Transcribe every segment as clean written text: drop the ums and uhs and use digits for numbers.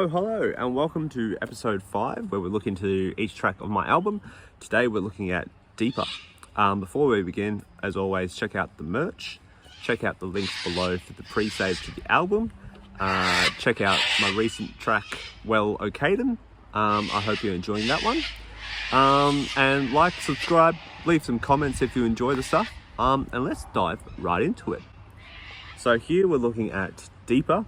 Hello, and welcome to episode 5, where we're looking to each track of my album. Today we're looking at Deeper. Before we begin, as always, check out the merch, check out the links below for the pre-save to the album, check out my recent track, Well Okay Then. I hope you're enjoying that one. And like, subscribe, leave some comments if you enjoy the stuff, and let's dive right into it. So here we're looking at Deeper.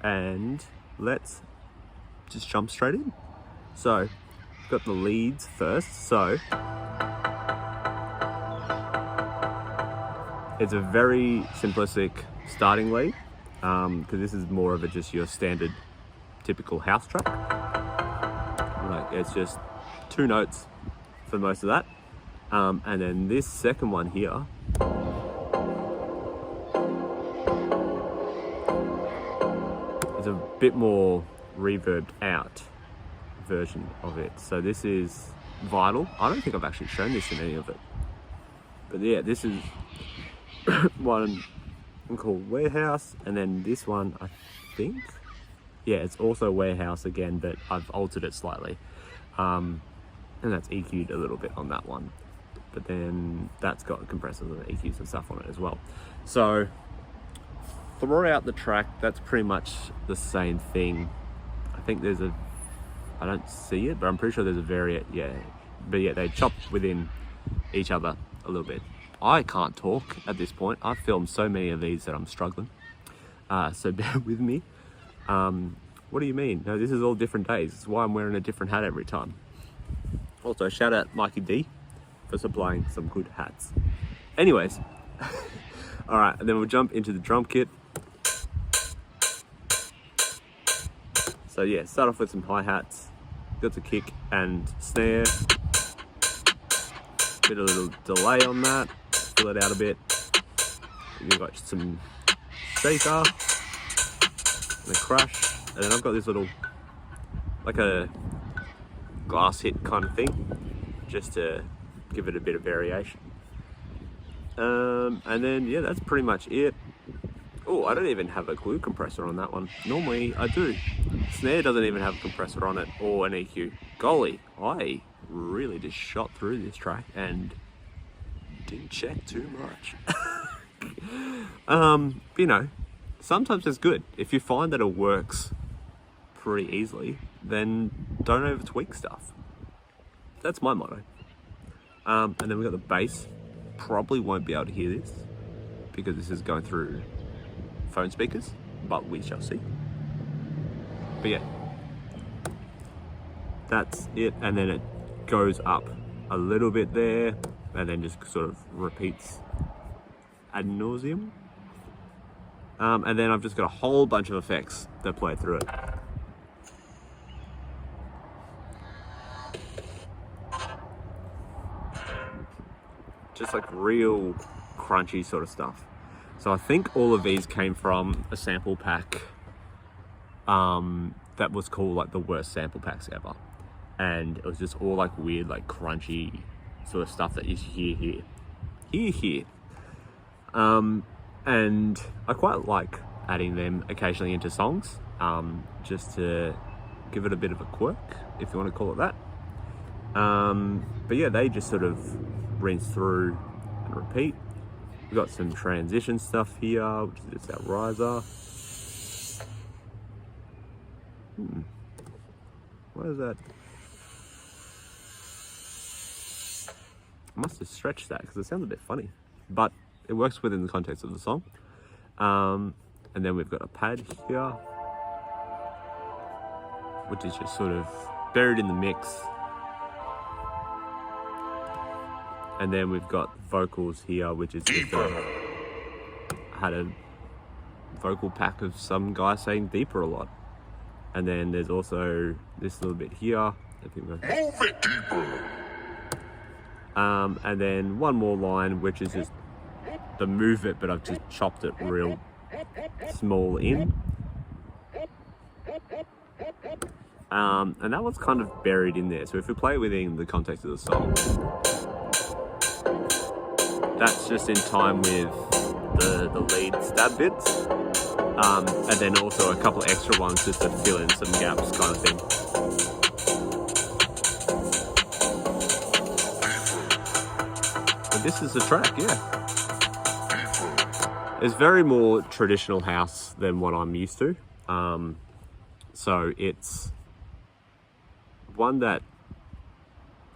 And let's just jump straight in. So, got the leads first. So, it's a very simplistic starting lead, because this is more of just your standard, typical house track. Like, it's just 2 notes for most of that. And then this second one here, it's a bit more reverbed out version of it. So this is Vital. I don't think I've actually shown this in any of it. But yeah, this is one called Warehouse. And then this one, I think, yeah, it's also Warehouse again, but I've altered it slightly. And that's EQ'd a little bit on that one. But then that's got compressors and EQs and stuff on it as well. So throughout the track, that's pretty much the same thing. I think there's I don't see it, but I'm pretty sure there's a variant, yeah. But yeah, they chop within each other a little bit. I can't talk at this point. I've filmed so many of these that I'm struggling. So bear with me. What do you mean? No, this is all different days. It's why I'm wearing a different hat every time. Also, shout out Mikey D for supplying some good hats. Anyways, all right, and then we'll jump into the drum kit. So yeah, start off with some hi-hats, got the kick and snare, bit of a little delay on that, fill it out a bit. You've got some shaker and a crash, and then I've got this little, like a glass hit kind of thing, just to give it a bit of variation. And then yeah, that's pretty much it. Oh, I don't even have a glue compressor on that one. Normally I do. Snare doesn't even have a compressor on it or an EQ. Golly, I really just shot through this track and didn't check too much. You know, sometimes it's good. If you find that it works pretty easily, then don't over tweak stuff. That's my motto. And then we've got the bass. Probably won't be able to hear this because this is going through phone speakers, but we shall see. But yeah, that's it. And then it goes up a little bit there and then just sort of repeats ad nauseum. And then I've just got a whole bunch of effects that play through it. Just like real crunchy sort of stuff. So I think all of these came from a sample pack that was called like the worst sample packs ever. And it was just all like weird, like crunchy sort of stuff that you hear here. And I quite like adding them occasionally into songs, just to give it a bit of a quirk, if you want to call it that. But yeah, they just sort of rinse through and repeat. We've got some transition stuff here, which is just our riser. What is that? I must have stretched that because it sounds a bit funny, but it works within the context of the song. And then we've got a pad here, which is just sort of buried in the mix. And then we've got vocals here, which is just had a vocal pack of some guy saying deeper a lot. And then there's also this little bit here. I think move it deeper. And then one more line, which is just the move it, but I've just chopped it real small in. And that was kind of buried in there. So if we play it within the context of the song, that's just in time with the lead stab bits. And then also a couple of extra ones just to fill in some gaps kind of thing. But this is the track, yeah. It's very more traditional house than what I'm used to. So it's one that,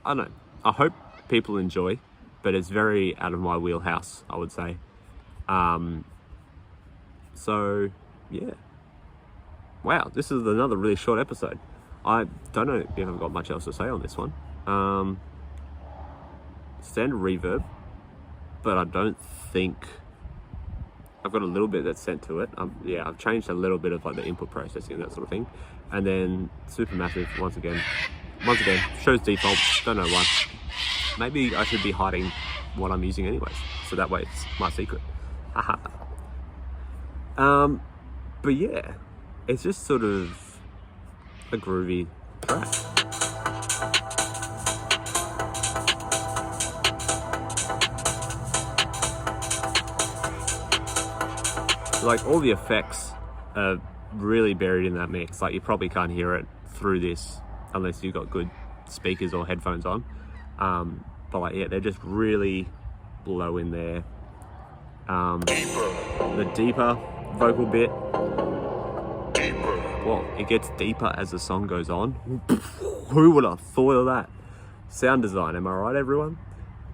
I don't know, I hope people enjoy, but it's very out of my wheelhouse, I would say. So yeah, wow, this is another really short episode. I don't know if I've got much else to say on this one. Standard reverb, but I don't think I've got a little bit that's sent to it. Yeah, I've changed a little bit of like the input processing and that sort of thing. And then Supermassive, once again, shows default, don't know why. Maybe I should be hiding what I'm using anyways, so that way it's my secret. Haha. But yeah, it's just sort of a groovy track. Like all the effects are really buried in that mix. Like you probably can't hear it through this unless you've got good speakers or headphones on. But like, yeah, they're just really low in there. The deeper vocal bit, well, it gets deeper as the song goes on. Who would have thought of that? Sound design, am I right, everyone?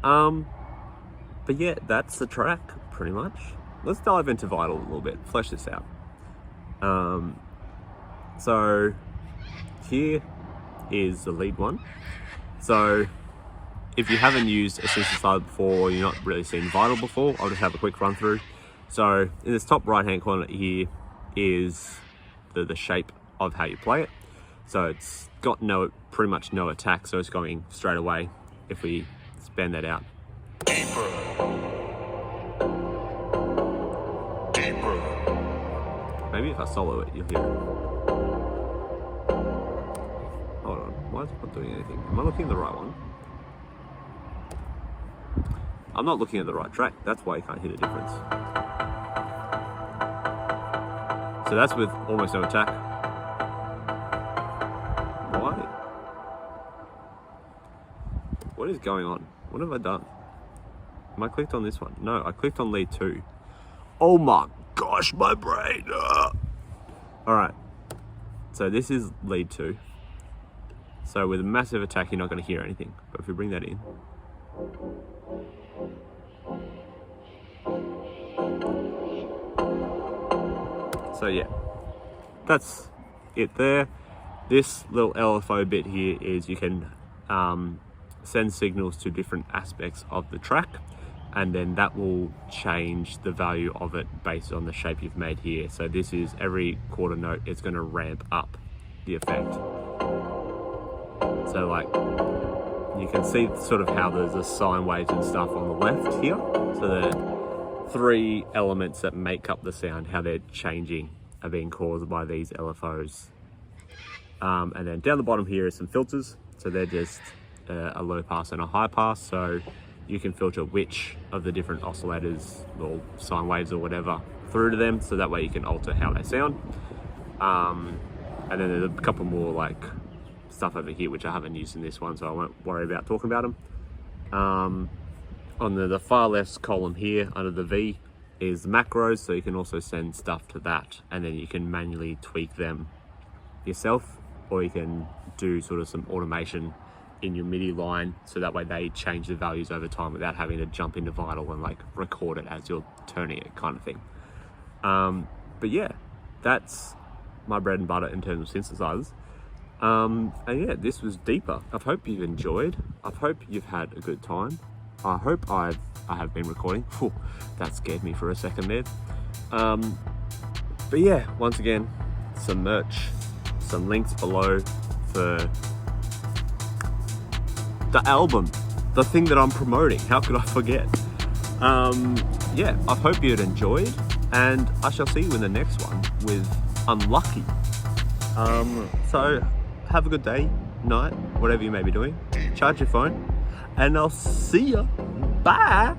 But yeah, that's the track pretty much. Let's dive into Vital a little bit, flesh this out. So here is the lead one. So if you haven't used a synthesizer before, or you've not really seen Vital before, I'll just have a quick run through. So in this top right hand corner here is the shape of how you play it. So it's got pretty much no attack, so it's going straight away. If we span that out. Maybe if I solo it, you'll hear it. Hold on, why is it not doing anything? Am I looking at the right one? I'm not looking at the right track, that's why you can't hear the difference. So that's with almost no attack. Why? What is going on? What have I done? Am I clicked on this one? No, I clicked on lead 2. Oh my gosh, my brain. Alright, so this is lead 2. So with a massive attack, you're not going to hear anything. But if we bring that in, so yeah, that's it there. This little LFO bit here is you can send signals to different aspects of the track, and then that will change the value of it based on the shape you've made here. So this is every quarter note, it's going to ramp up the effect. So like you can see sort of how there's the sine waves and stuff on the left here. So the 3 elements that make up the sound, how they're changing, are being caused by these LFOs. And then down the bottom here is some filters. So they're just a low pass and a high pass. So you can filter which of the different oscillators or sine waves or whatever through to them, so that way you can alter how they sound. And then there's a couple more like stuff over here which I haven't used in this one, so I won't worry about talking about them. On the far left column here under the V is macros, so you can also send stuff to that, and then you can manually tweak them yourself, or you can do sort of some automation in your MIDI line, so that way they change the values over time without having to jump into Vital and like record it as you're turning it, kind of thing. But yeah, that's my bread and butter in terms of synthesizers. And yeah, this was deeper. I hope you've enjoyed. I hope you've had a good time. I hope I have been recording. Whew, that scared me for a second there. But yeah, once again, some merch, some links below for the album, the thing that I'm promoting. How could I forget? Yeah, I hope you had enjoyed, and I shall see you in the next one with Unlucky. So have a good day, night, whatever you may be doing. Charge your phone, and I'll see ya. Bye.